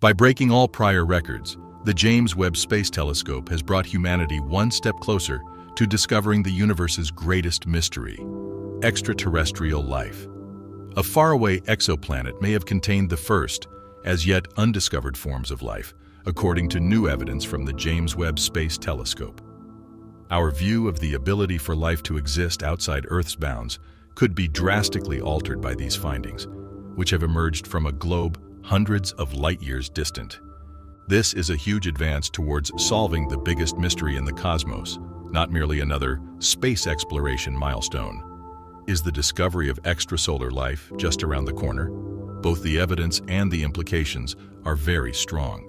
By breaking all prior records, the James Webb Space Telescope has brought humanity one step closer to discovering the universe's greatest mystery: extraterrestrial life. A faraway exoplanet may have contained the first, as yet undiscovered forms of life, according to new evidence from the James Webb Space Telescope. Our view of the ability for life to exist outside Earth's bounds could be drastically altered by these findings, which have emerged from a globe hundreds of light-years distant. This is a huge advance towards solving the biggest mystery in the cosmos, not merely another space exploration milestone. Is the discovery of extrasolar life just around the corner? Both the evidence and the implications are very strong.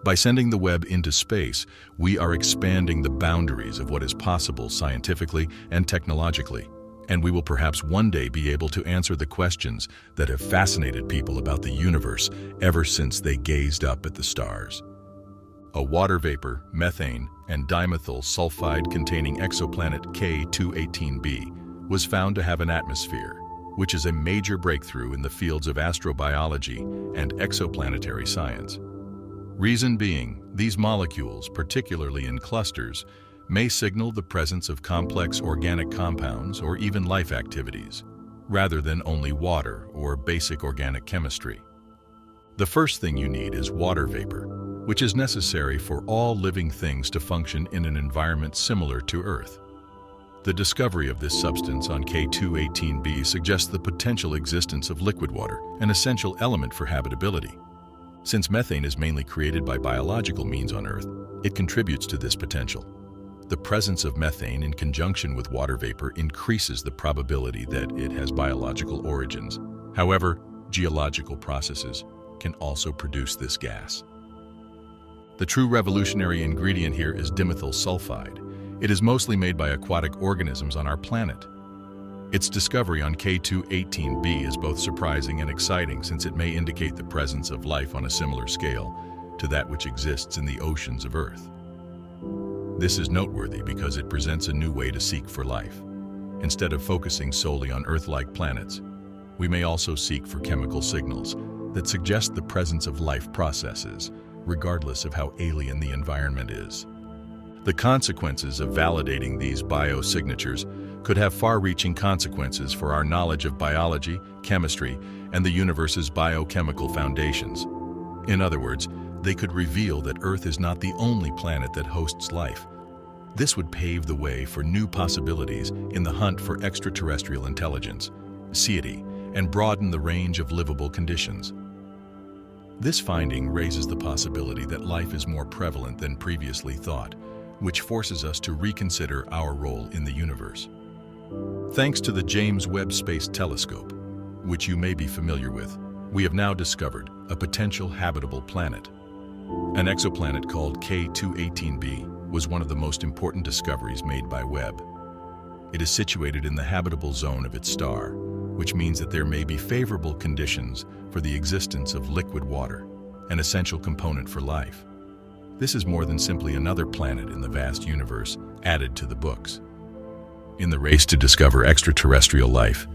By sending the Webb into space, we are expanding the boundaries of what is possible scientifically and technologically, and we will perhaps one day be able to answer the questions that have fascinated people about the universe ever since they gazed up at the stars. A water vapor, methane, and dimethyl sulfide containing exoplanet K218b was found to have an atmosphere, which is a major breakthrough in the fields of astrobiology and exoplanetary science. Reason being, these molecules, particularly in clusters, may signal the presence of complex organic compounds or even life activities, rather than only water or basic organic chemistry. The first thing you need is water vapor, which is necessary for all living things to function in an environment similar to Earth. The discovery of this substance on K218b suggests the potential existence of liquid water, an essential element for habitability. Since methane is mainly created by biological means on Earth, it contributes to this potential. The presence of methane in conjunction with water vapor increases the probability that it has biological origins. However, geological processes can also produce this gas. The true revolutionary ingredient here is dimethyl sulfide. It is mostly made by aquatic organisms on our planet. Its discovery on K218b is both surprising and exciting, since it may indicate the presence of life on a similar scale to that which exists in the oceans of Earth. This is noteworthy because it presents a new way to seek for life. Instead of focusing solely on Earth-like planets, we may also seek for chemical signals that suggest the presence of life processes, regardless of how alien the environment is. The consequences of validating these biosignatures could have far-reaching consequences for our knowledge of biology, chemistry, and the universe's biochemical foundations. In other words, they could reveal that Earth is not the only planet that hosts life. This would pave the way for new possibilities in the hunt for extraterrestrial intelligence, satiety, and broaden the range of livable conditions. This finding raises the possibility that life is more prevalent than previously thought, which forces us to reconsider our role in the universe. Thanks to the James Webb Space Telescope, which you may be familiar with, we have now discovered a potential habitable planet. An exoplanet called K218b was one of the most important discoveries made by Webb. It is situated in the habitable zone of its star, which means that there may be favorable conditions for the existence of liquid water, an essential component for life. This is more than simply another planet in the vast universe added to the books. In the race to discover extraterrestrial life,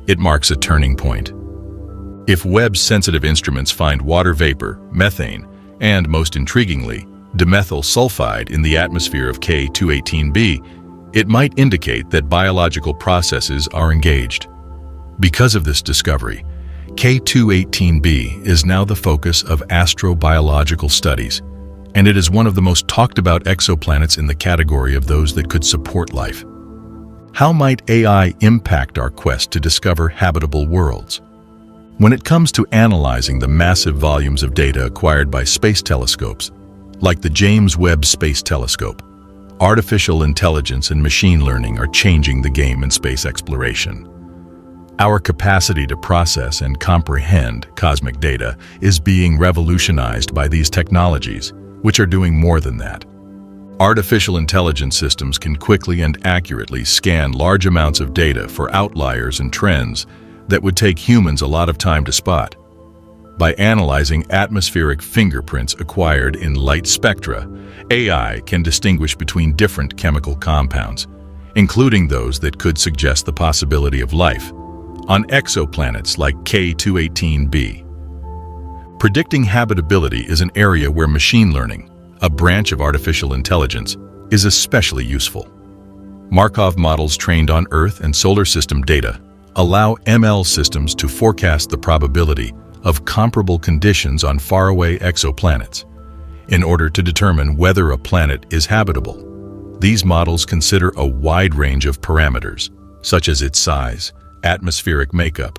it marks a turning point. If Webb's sensitive instruments find water vapor, methane, and, most intriguingly, dimethyl sulfide in the atmosphere of K218b, it might indicate that biological processes are engaged. Because of this discovery, K218b is now the focus of astrobiological studies, and it is one of the most talked about exoplanets in the category of those that could support life. How might AI impact our quest to discover habitable worlds? When it comes to analyzing the massive volumes of data acquired by space telescopes, like the James Webb Space Telescope, artificial intelligence and machine learning are changing the game in space exploration. Our capacity to process and comprehend cosmic data is being revolutionized by these technologies, which are doing more than that. Artificial intelligence systems can quickly and accurately scan large amounts of data for outliers and trends that would take humans a lot of time to spot. By analyzing atmospheric fingerprints acquired in light spectra, AI can distinguish between different chemical compounds, including those that could suggest the possibility of life on exoplanets like K218b. Predicting habitability is an area where machine learning, a branch of artificial intelligence, is especially useful. Markov models trained on Earth and solar system data allow ML systems to forecast the probability of comparable conditions on faraway exoplanets in order to determine whether a planet is habitable. These models consider a wide range of parameters, such as its size, atmospheric makeup,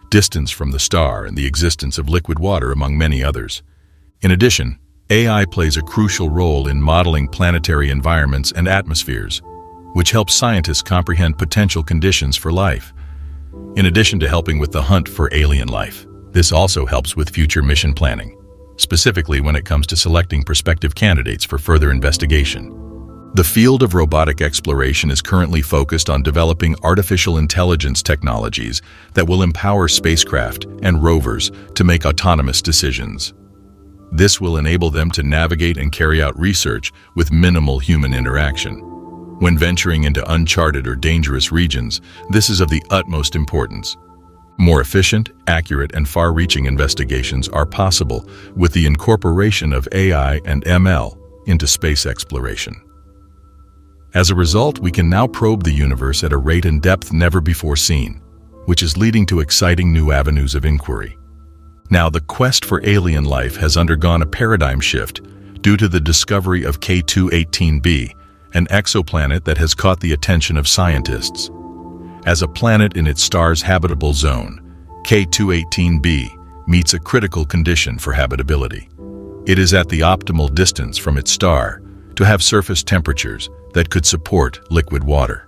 distance from the star, and the existence of liquid water, among many others. In addition, AI plays a crucial role in modeling planetary environments and atmospheres, which helps scientists comprehend potential conditions for life. In addition to helping with the hunt for alien life, this also helps with future mission planning, specifically when it comes to selecting prospective candidates for further investigation. The field of robotic exploration is currently focused on developing artificial intelligence technologies that will empower spacecraft and rovers to make autonomous decisions. This will enable them to navigate and carry out research with minimal human interaction. When venturing into uncharted or dangerous regions, this is of the utmost importance. More efficient, accurate, and far-reaching investigations are possible with the incorporation of AI and ML into space exploration. As a result, we can now probe the universe at a rate and depth never before seen, which is leading to exciting new avenues of inquiry. Now, the quest for alien life has undergone a paradigm shift due to the discovery of K2-18b, an exoplanet that has caught the attention of scientists. As a planet in its star's habitable zone, K2-18b meets a critical condition for habitability. It is at the optimal distance from its star to have surface temperatures that could support liquid water.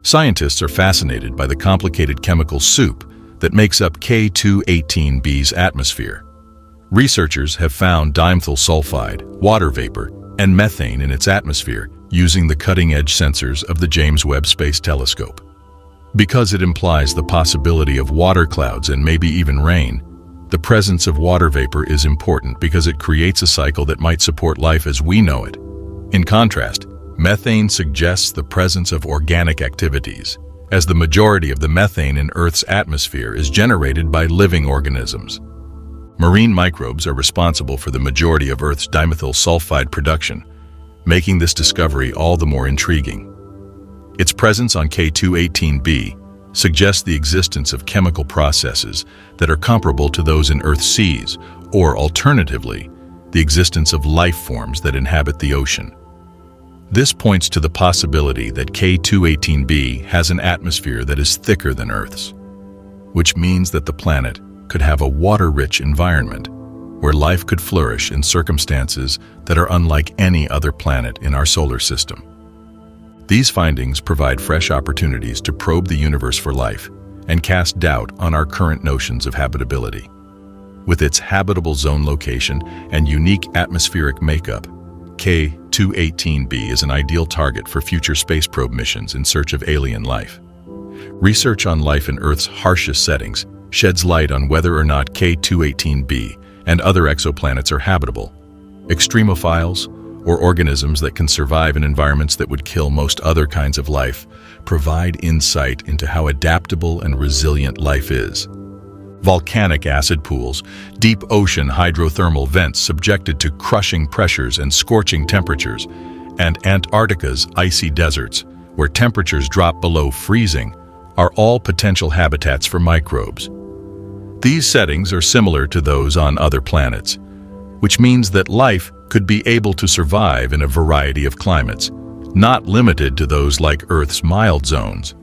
Scientists are fascinated by the complicated chemical soup that makes up K2-18b's atmosphere. Researchers have found dimethyl sulfide, water vapor, and methane in its atmosphere using the cutting-edge sensors of the James Webb Space Telescope. Because it implies the possibility of water clouds and maybe even rain, the presence of water vapor is important because it creates a cycle that might support life as we know it. In contrast, methane suggests the presence of organic activities, as the majority of the methane in Earth's atmosphere is generated by living organisms. Marine microbes are responsible for the majority of Earth's dimethyl sulfide production, making this discovery all the more intriguing. Its presence on K2-18b suggests the existence of chemical processes that are comparable to those in Earth's seas, or alternatively, the existence of life forms that inhabit the ocean. This points to the possibility that K2-18b has an atmosphere that is thicker than Earth's, which means that the planet could have a water-rich environment where life could flourish in circumstances that are unlike any other planet in our solar system. These findings provide fresh opportunities to probe the universe for life and cast doubt on our current notions of habitability. With its habitable zone location and unique atmospheric makeup, K2-18b is an ideal target for future space probe missions in search of alien life. Research on life in Earth's harshest settings sheds light on whether or not K2-18b and other exoplanets are habitable. Extremophiles, or organisms that can survive in environments that would kill most other kinds of life, provide insight into how adaptable and resilient life is. Volcanic acid pools, deep ocean hydrothermal vents subjected to crushing pressures and scorching temperatures, and Antarctica's icy deserts, where temperatures drop below freezing, are all potential habitats for microbes. These settings are similar to those on other planets, which means that life could be able to survive in a variety of climates, not limited to those like Earth's mild zones.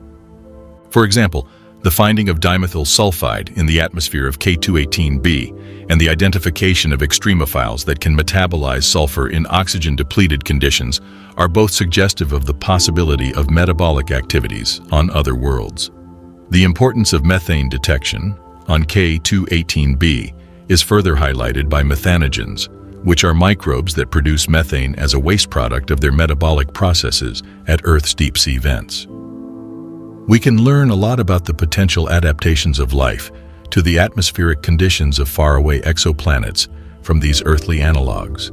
For example, the finding of dimethyl sulfide in the atmosphere of K2-18b and the identification of extremophiles that can metabolize sulfur in oxygen-depleted conditions are both suggestive of the possibility of metabolic activities on other worlds. The importance of methane detection on K2-18b is further highlighted by methanogens, which are microbes that produce methane as a waste product of their metabolic processes at Earth's deep-sea vents. We can learn a lot about the potential adaptations of life to the atmospheric conditions of faraway exoplanets from these earthly analogs.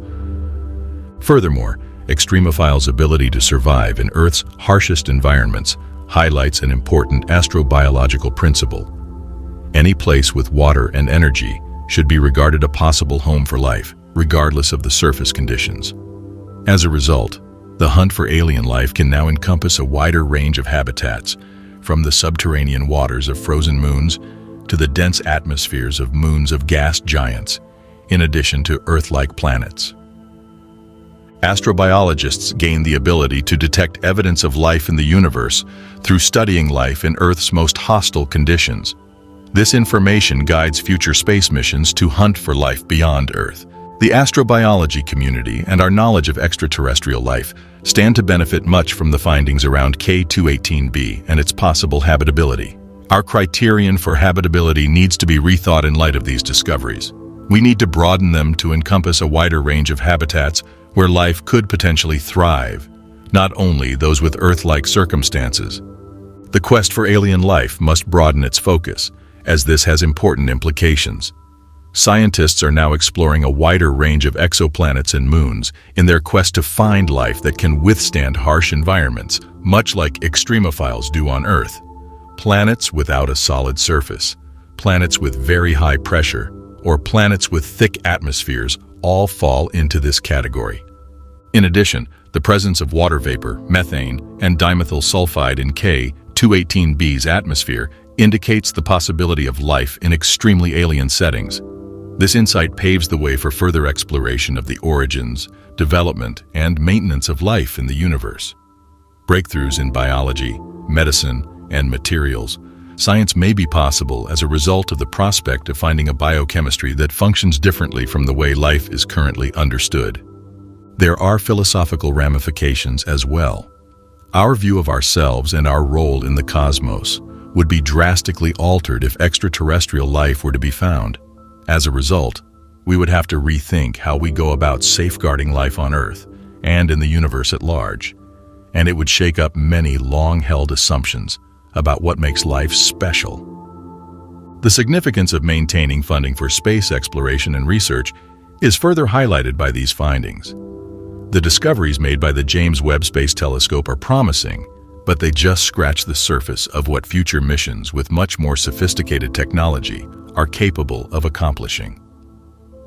Furthermore, extremophiles' ability to survive in Earth's harshest environments highlights an important astrobiological principle. Any place with water and energy should be regarded a possible home for life, regardless of the surface conditions. As a result, the hunt for alien life can now encompass a wider range of habitats, from the subterranean waters of frozen moons to the dense atmospheres of moons of gas giants, in addition to Earth-like planets. Astrobiologists gain the ability to detect evidence of life in the universe through studying life in Earth's most hostile conditions. This information guides future space missions to hunt for life beyond Earth. The astrobiology community and our knowledge of extraterrestrial life stand to benefit much from the findings around K218b and its possible habitability. Our criterion for habitability needs to be rethought in light of these discoveries. We need to broaden them to encompass a wider range of habitats where life could potentially thrive, not only those with Earth-like circumstances. The quest for alien life must broaden its focus, as this has important implications. Scientists are now exploring a wider range of exoplanets and moons in their quest to find life that can withstand harsh environments, much like extremophiles do on Earth. Planets without a solid surface, planets with very high pressure, or planets with thick atmospheres all fall into this category. In addition, the presence of water vapor, methane, and dimethyl sulfide in K218b's atmosphere indicates the possibility of life in extremely alien settings. This insight paves the way for further exploration of the origins, development, and maintenance of life in the universe. Breakthroughs in biology, medicine, and materials. Science may be possible as a result of the prospect of finding a biochemistry that functions differently from the way life is currently understood. There are philosophical ramifications as well. Our view of ourselves and our role in the cosmos would be drastically altered if extraterrestrial life were to be found. As a result, we would have to rethink how we go about safeguarding life on Earth and in the universe at large, and it would shake up many long-held assumptions about what makes life special. The significance of maintaining funding for space exploration and research is further highlighted by these findings. The discoveries made by the James Webb Space Telescope are promising, but they just scratch the surface of what future missions with much more sophisticated technology are capable of accomplishing.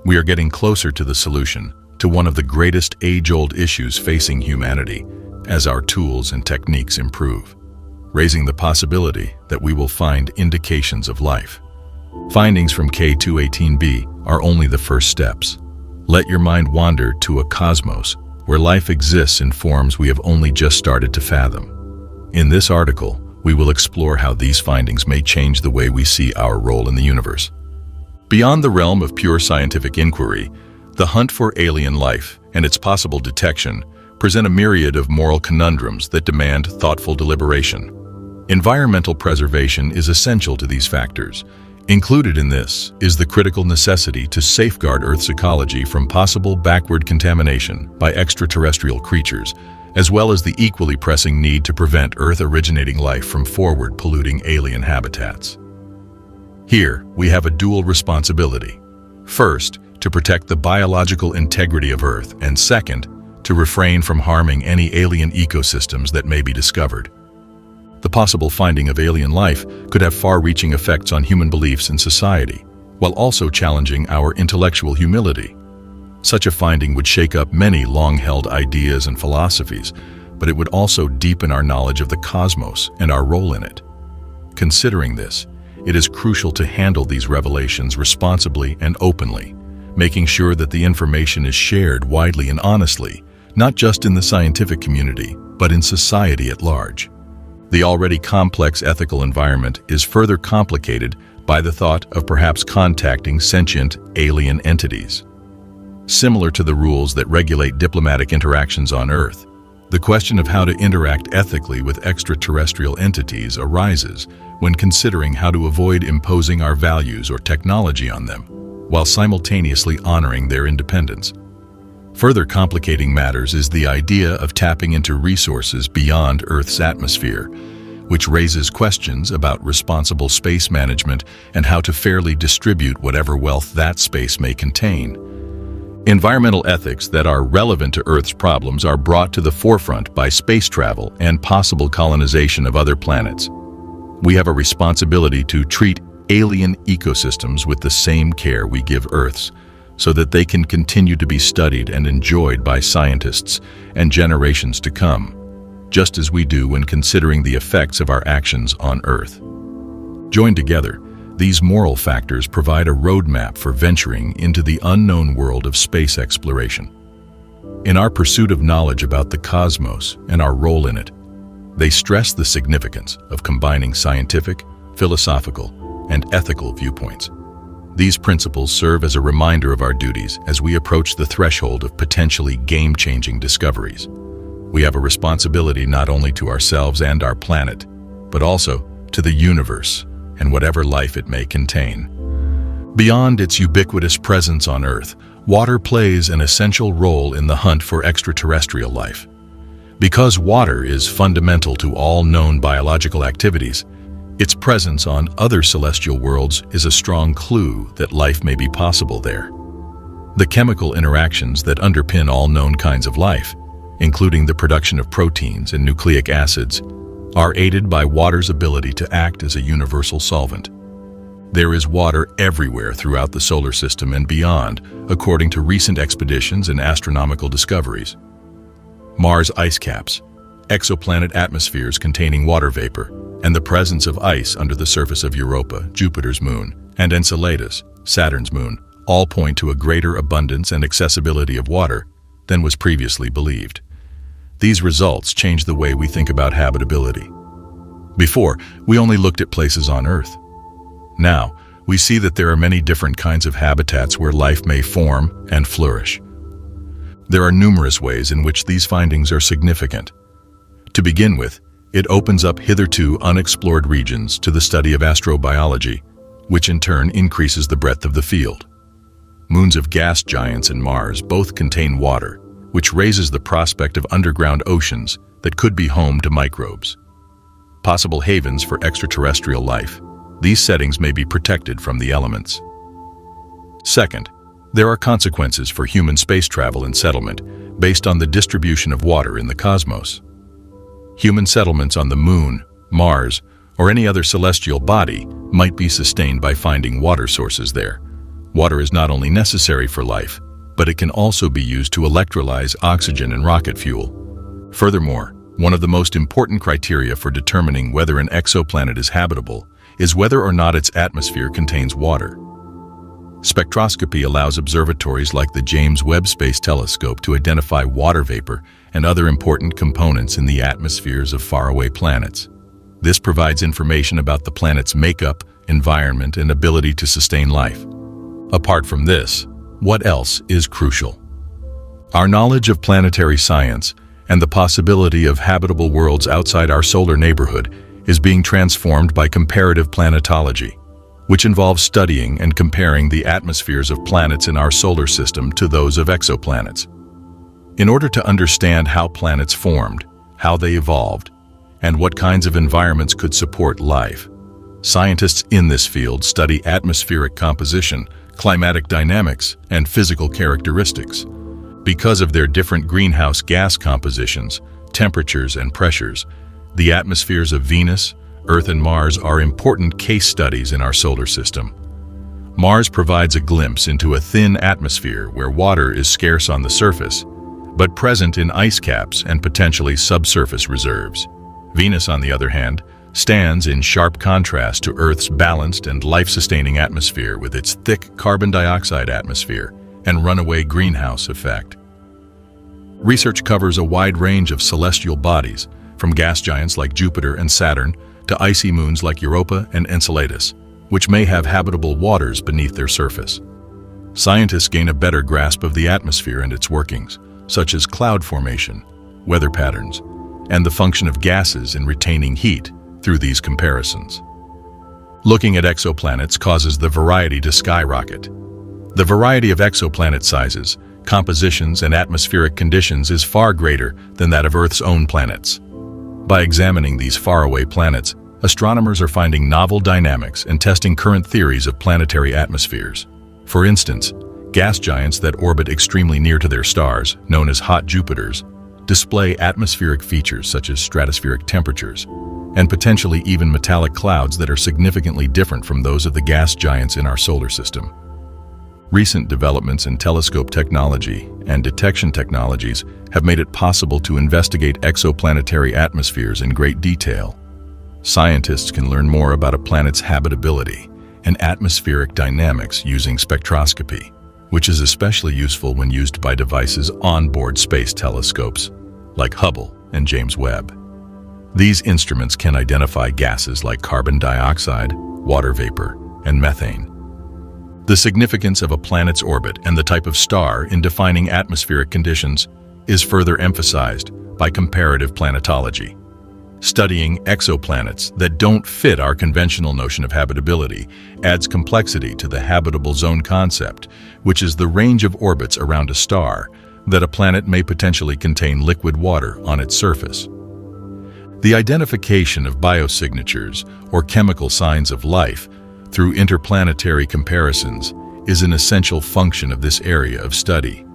We are getting closer to the solution to one of the greatest age-old issues facing humanity as our tools and techniques improve, raising the possibility that we will find indications of life. Findings from K218b are only the first steps. Let your mind wander to a cosmos where life exists in forms we have only just started to fathom. In this article, we will explore how these findings may change the way we see our role in the universe. Beyond the realm of pure scientific inquiry, the hunt for alien life and its possible detection present a myriad of moral conundrums that demand thoughtful deliberation. Environmental preservation is essential to these factors. Included in this is the critical necessity to safeguard Earth's ecology from possible backward contamination by extraterrestrial creatures, as well as the equally pressing need to prevent Earth-originating life from forward polluting alien habitats. Here, we have a dual responsibility. First, to protect the biological integrity of Earth, and second, to refrain from harming any alien ecosystems that may be discovered. The possible finding of alien life could have far-reaching effects on human beliefs and society, while also challenging our intellectual humility. Such a finding would shake up many long-held ideas and philosophies, but it would also deepen our knowledge of the cosmos and our role in it. Considering this, it is crucial to handle these revelations responsibly and openly, making sure that the information is shared widely and honestly, not just in the scientific community, but in society at large. The already complex ethical environment is further complicated by the thought of perhaps contacting sentient alien entities. Similar to the rules that regulate diplomatic interactions on Earth, the question of how to interact ethically with extraterrestrial entities arises when considering how to avoid imposing our values or technology on them, while simultaneously honoring their independence. Further complicating matters is the idea of tapping into resources beyond Earth's atmosphere, which raises questions about responsible space management and how to fairly distribute whatever wealth that space may contain. Environmental ethics that are relevant to Earth's problems are brought to the forefront by space travel and possible colonization of other planets. We have a responsibility to treat alien ecosystems with the same care we give Earth's, so that they can continue to be studied and enjoyed by scientists and generations to come, just as we do when considering the effects of our actions on Earth. Joined together, these moral factors provide a roadmap for venturing into the unknown world of space exploration. In our pursuit of knowledge about the cosmos and our role in it, they stress the significance of combining scientific, philosophical, and ethical viewpoints. These principles serve as a reminder of our duties as we approach the threshold of potentially game-changing discoveries. We have a responsibility not only to ourselves and our planet, but also to the universe and whatever life it may contain. Beyond its ubiquitous presence on Earth, water plays an essential role in the hunt for extraterrestrial life. Because water is fundamental to all known biological activities, its presence on other celestial worlds is a strong clue that life may be possible there. The chemical interactions that underpin all known kinds of life, including the production of proteins and nucleic acids, are aided by water's ability to act as a universal solvent. There is water everywhere throughout the solar system and beyond, according to recent expeditions and astronomical discoveries. Mars ice caps, exoplanet atmospheres containing water vapor, and the presence of ice under the surface of Europa, Jupiter's moon, and Enceladus, Saturn's moon, all point to a greater abundance and accessibility of water than was previously believed. These results change the way we think about habitability. Before, we only looked at places on Earth. Now, we see that there are many different kinds of habitats where life may form and flourish. There are numerous ways in which these findings are significant. To begin with, it opens up hitherto unexplored regions to the study of astrobiology, which in turn increases the breadth of the field. Moons of gas giants and Mars both contain water, which raises the prospect of underground oceans that could be home to microbes. Possible havens for extraterrestrial life. These settings may be protected from the elements. Second, there are consequences for human space travel and settlement based on the distribution of water in the cosmos. Human settlements on the Moon, Mars, or any other celestial body might be sustained by finding water sources there. Water is not only necessary for life, but it can also be used to electrolyze oxygen and rocket fuel. Furthermore, one of the most important criteria for determining whether an exoplanet is habitable is whether or not its atmosphere contains water. Spectroscopy allows observatories like the James Webb Space Telescope to identify water vapor and other important components in the atmospheres of faraway planets. This provides information about the planet's makeup, environment, and ability to sustain life. Apart from this, what else is crucial? Our knowledge of planetary science and the possibility of habitable worlds outside our solar neighborhood is being transformed by comparative planetology, which involves studying and comparing the atmospheres of planets in our solar system to those of exoplanets. In order to understand how planets formed, how they evolved, and what kinds of environments could support life, scientists in this field study atmospheric composition, climatic dynamics, and physical characteristics. Because of their different greenhouse gas compositions, temperatures, and pressures, the atmospheres of Venus, Earth, and Mars are important case studies in our solar system. Mars provides a glimpse into a thin atmosphere where water is scarce on the surface, but present in ice caps and potentially subsurface reserves. Venus, on the other hand, stands in sharp contrast to Earth's balanced and life-sustaining atmosphere with its thick carbon dioxide atmosphere and runaway greenhouse effect. Research covers a wide range of celestial bodies, from gas giants like Jupiter and Saturn to icy moons like Europa and Enceladus, which may have habitable waters beneath their surface. Scientists gain a better grasp of the atmosphere and its workings, such as cloud formation, weather patterns, and the function of gases in retaining heat through these comparisons. Looking at exoplanets causes the variety to skyrocket. The variety of exoplanet sizes, compositions, and atmospheric conditions is far greater than that of Earth's own planets. By examining these faraway planets, astronomers are finding novel dynamics and testing current theories of planetary atmospheres. For instance, gas giants that orbit extremely near to their stars, known as hot Jupiters, display atmospheric features such as stratospheric temperatures, and potentially even metallic clouds that are significantly different from those of the gas giants in our solar system. Recent developments in telescope technology and detection technologies have made it possible to investigate exoplanetary atmospheres in great detail. Scientists can learn more about a planet's habitability and atmospheric dynamics using spectroscopy, which is especially useful when used by devices onboard space telescopes like Hubble and James Webb. These instruments can identify gases like carbon dioxide, water vapor, and methane. The significance of a planet's orbit and the type of star in defining atmospheric conditions is further emphasized by comparative planetology. Studying exoplanets that don't fit our conventional notion of habitability adds complexity to the habitable zone concept, which is the range of orbits around a star that a planet may potentially contain liquid water on its surface. The identification of biosignatures, or chemical signs of life, through interplanetary comparisons is an essential function of this area of study.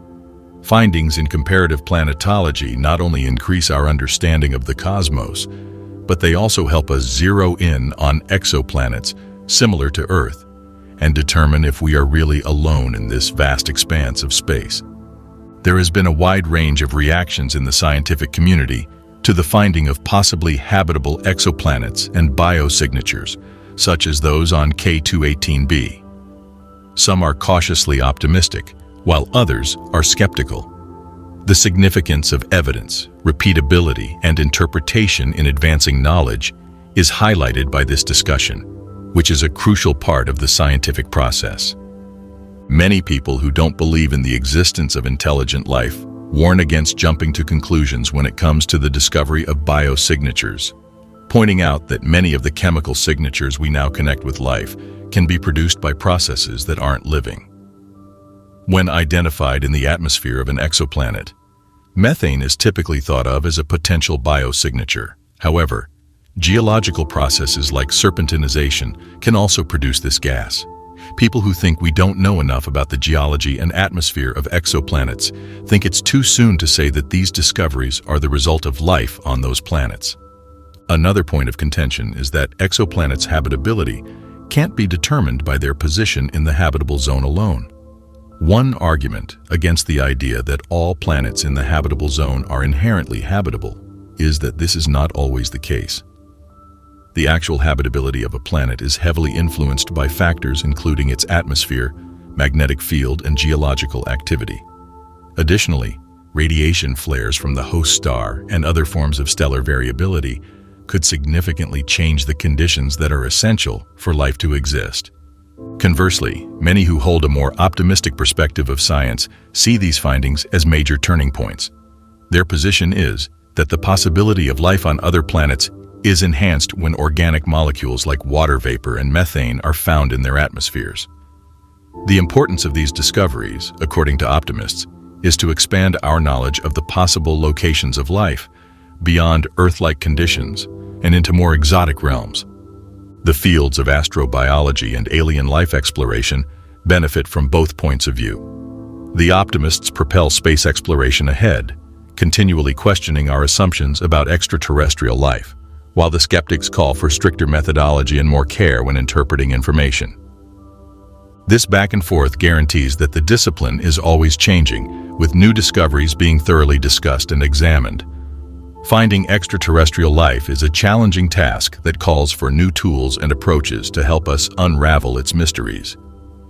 Findings in comparative planetology not only increase our understanding of the cosmos, but they also help us zero in on exoplanets similar to Earth and determine if we are really alone in this vast expanse of space. There has been a wide range of reactions in the scientific community to the finding of possibly habitable exoplanets and biosignatures, such as those on K218b. Some are cautiously optimistic, while others are skeptical. The significance of evidence, repeatability, and interpretation in advancing knowledge is highlighted by this discussion, which is a crucial part of the scientific process. Many people who don't believe in the existence of intelligent life warn against jumping to conclusions when it comes to the discovery of biosignatures, pointing out that many of the chemical signatures we now connect with life can be produced by processes that aren't living. When identified in the atmosphere of an exoplanet, methane is typically thought of as a potential biosignature. However, geological processes like serpentinization can also produce this gas. People who think we don't know enough about the geology and atmosphere of exoplanets think it's too soon to say that these discoveries are the result of life on those planets. Another point of contention is that exoplanets' habitability can't be determined by their position in the habitable zone alone. One argument against the idea that all planets in the habitable zone are inherently habitable is that this is not always the case. The actual habitability of a planet is heavily influenced by factors including its atmosphere, magnetic field, and geological activity. Additionally, radiation flares from the host star and other forms of stellar variability could significantly change the conditions that are essential for life to exist. Conversely, many who hold a more optimistic perspective of science see these findings as major turning points. Their position is that the possibility of life on other planets is enhanced when organic molecules like water vapor and methane are found in their atmospheres. The importance of these discoveries, according to optimists, is to expand our knowledge of the possible locations of life beyond Earth-like conditions and into more exotic realms. The fields of astrobiology and alien life exploration benefit from both points of view. The optimists propel space exploration ahead, continually questioning our assumptions about extraterrestrial life, while the skeptics call for stricter methodology and more care when interpreting information. This back and forth guarantees that the discipline is always changing, with new discoveries being thoroughly discussed and examined. Finding extraterrestrial life is a challenging task that calls for new tools and approaches to help us unravel its mysteries.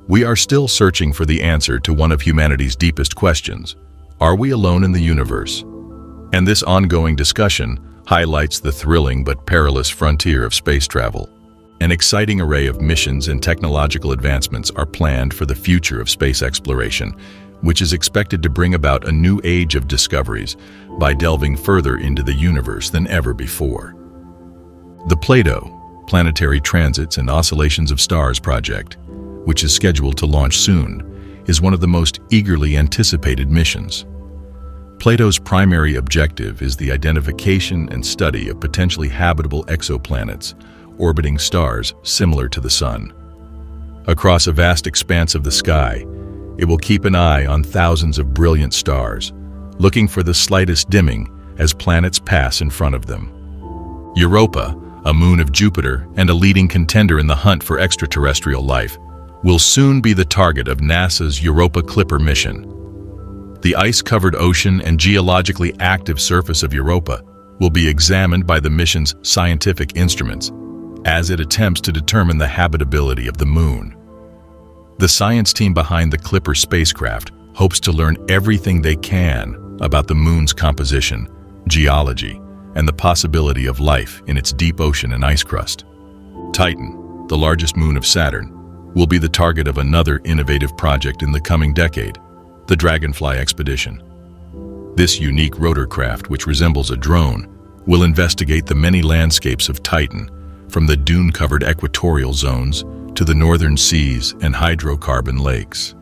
We are still searching for the answer to one of humanity's deepest questions: are we alone in the universe? And this ongoing discussion highlights the thrilling but perilous frontier of space travel. An exciting array of missions and technological advancements are planned for the future of space exploration, which is expected to bring about a new age of discoveries by delving further into the universe than ever before. The Plato, Planetary Transits and Oscillations of Stars project, which is scheduled to launch soon, is one of the most eagerly anticipated missions. Plato's primary objective is the identification and study of potentially habitable exoplanets orbiting stars similar to the Sun. Across a vast expanse of the sky, it will keep an eye on thousands of brilliant stars, looking for the slightest dimming as planets pass in front of them. Europa, a moon of Jupiter and a leading contender in the hunt for extraterrestrial life, will soon be the target of NASA's Europa Clipper mission. The ice-covered ocean and geologically active surface of Europa will be examined by the mission's scientific instruments as it attempts to determine the habitability of the moon. The science team behind the Clipper spacecraft hopes to learn everything they can about the moon's composition, geology, and the possibility of life in its deep ocean and ice crust. Titan, the largest moon of Saturn, will be the target of another innovative project in the coming decade, the Dragonfly expedition. This unique rotorcraft, which resembles a drone, will investigate the many landscapes of Titan, from the dune-covered equatorial zones to the northern seas and hydrocarbon lakes.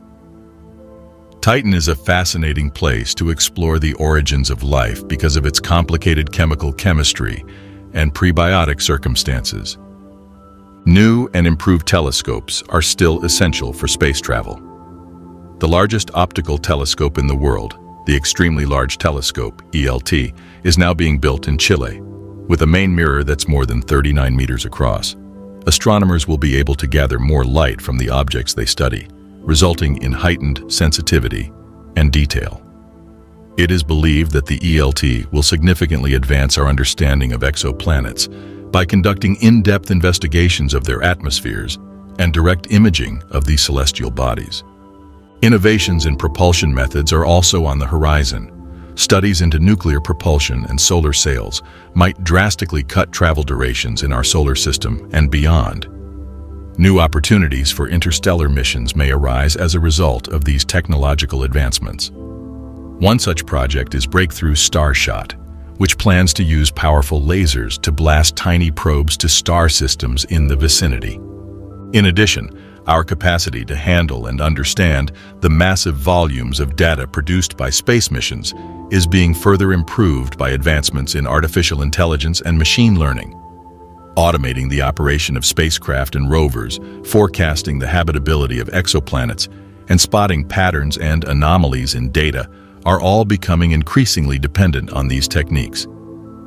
Titan is a fascinating place to explore the origins of life because of its complicated chemical chemistry and prebiotic circumstances. New and improved telescopes are still essential for space travel. The largest optical telescope in the world, the Extremely Large Telescope, ELT, is now being built in Chile, with a main mirror that's more than 39 meters across. Astronomers will be able to gather more light from the objects they study, resulting in heightened sensitivity and detail. It is believed that the ELT will significantly advance our understanding of exoplanets by conducting in-depth investigations of their atmospheres and direct imaging of these celestial bodies. Innovations in propulsion methods are also on the horizon. Studies into nuclear propulsion and solar sails might drastically cut travel durations in our solar system and beyond. New opportunities for interstellar missions may arise as a result of these technological advancements. One such project is Breakthrough Starshot, which plans to use powerful lasers to blast tiny probes to star systems in the vicinity. In addition, our capacity to handle and understand the massive volumes of data produced by space missions is being further improved by advancements in artificial intelligence and machine learning. Automating the operation of spacecraft and rovers, forecasting the habitability of exoplanets, and spotting patterns and anomalies in data are all becoming increasingly dependent on these techniques.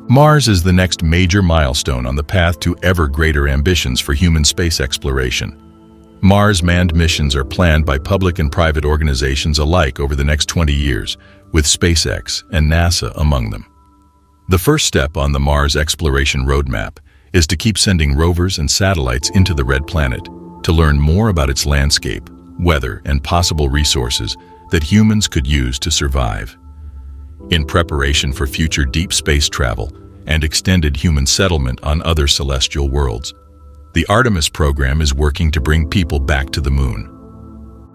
Mars is the next major milestone on the path to ever greater ambitions for human space exploration. Mars manned missions are planned by public and private organizations alike over the next 20 years, with SpaceX and NASA among them. The first step on the Mars exploration roadmap is to keep sending rovers and satellites into the Red Planet to learn more about its landscape, weather, and possible resources that humans could use to survive. In preparation for future deep space travel and extended human settlement on other celestial worlds, the Artemis program is working to bring people back to the moon.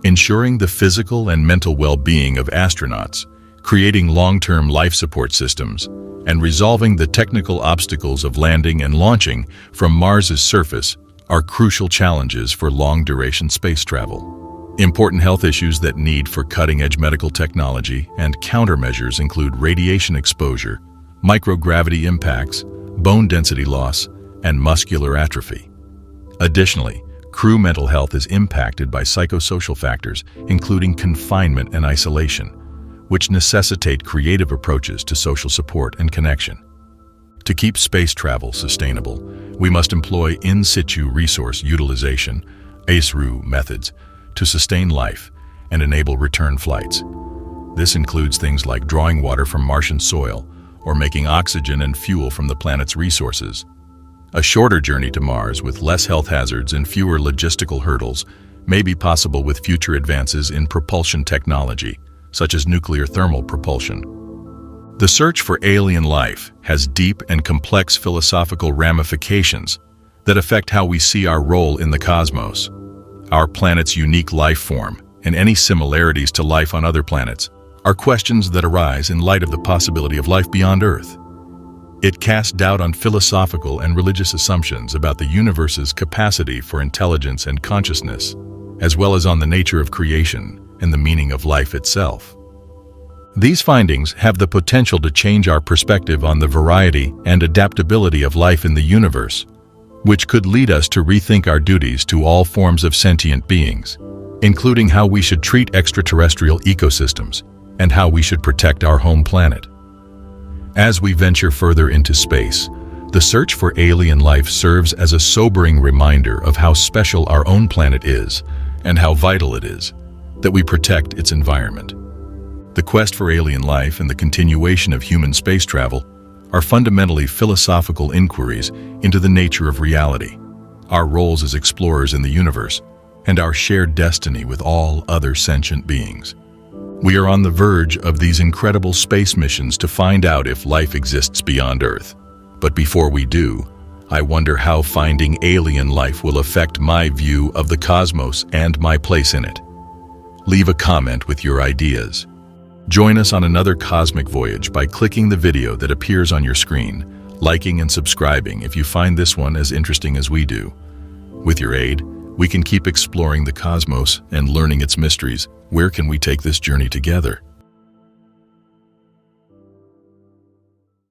Ensuring the physical and mental well-being of astronauts, creating long-term life support systems, and resolving the technical obstacles of landing and launching from Mars's surface are crucial challenges for long-duration space travel. Important health issues that need for cutting-edge medical technology and countermeasures include radiation exposure, microgravity impacts, bone density loss, and muscular atrophy. Additionally, crew mental health is impacted by psychosocial factors, including confinement and isolation, which necessitate creative approaches to social support and connection. To keep space travel sustainable, we must employ in situ resource utilization, ASRU methods, to sustain life and enable return flights. This includes things like drawing water from Martian soil or making oxygen and fuel from the planet's resources. A shorter journey to Mars with less health hazards and fewer logistical hurdles may be possible with future advances in propulsion technology, such as nuclear thermal propulsion. The search for alien life has deep and complex philosophical ramifications that affect how we see our role in the cosmos. Our planet's unique life form and any similarities to life on other planets are questions that arise in light of the possibility of life beyond Earth. It casts doubt on philosophical and religious assumptions about the universe's capacity for intelligence and consciousness, as well as on the nature of creation and the meaning of life itself. These findings have the potential to change our perspective on the variety and adaptability of life in the universe, which could lead us to rethink our duties to all forms of sentient beings, including how we should treat extraterrestrial ecosystems and how we should protect our home planet. As we venture further into space, The search for alien life serves as a sobering reminder of how special our own planet is and how vital it is that we protect its environment. The quest for alien life and the continuation of human space travel are fundamentally philosophical inquiries into the nature of reality, our roles as explorers in the universe, and our shared destiny with all other sentient beings. We are on the verge of these incredible space missions to find out if life exists beyond Earth. But before we do, I wonder how finding alien life will affect my view of the cosmos and my place in it. Leave a comment with your ideas. Join us on another cosmic voyage by clicking the video that appears on your screen, liking and subscribing if you find this one as interesting as we do. With your aid, we can keep exploring the cosmos and learning its mysteries. Where can we take this journey together?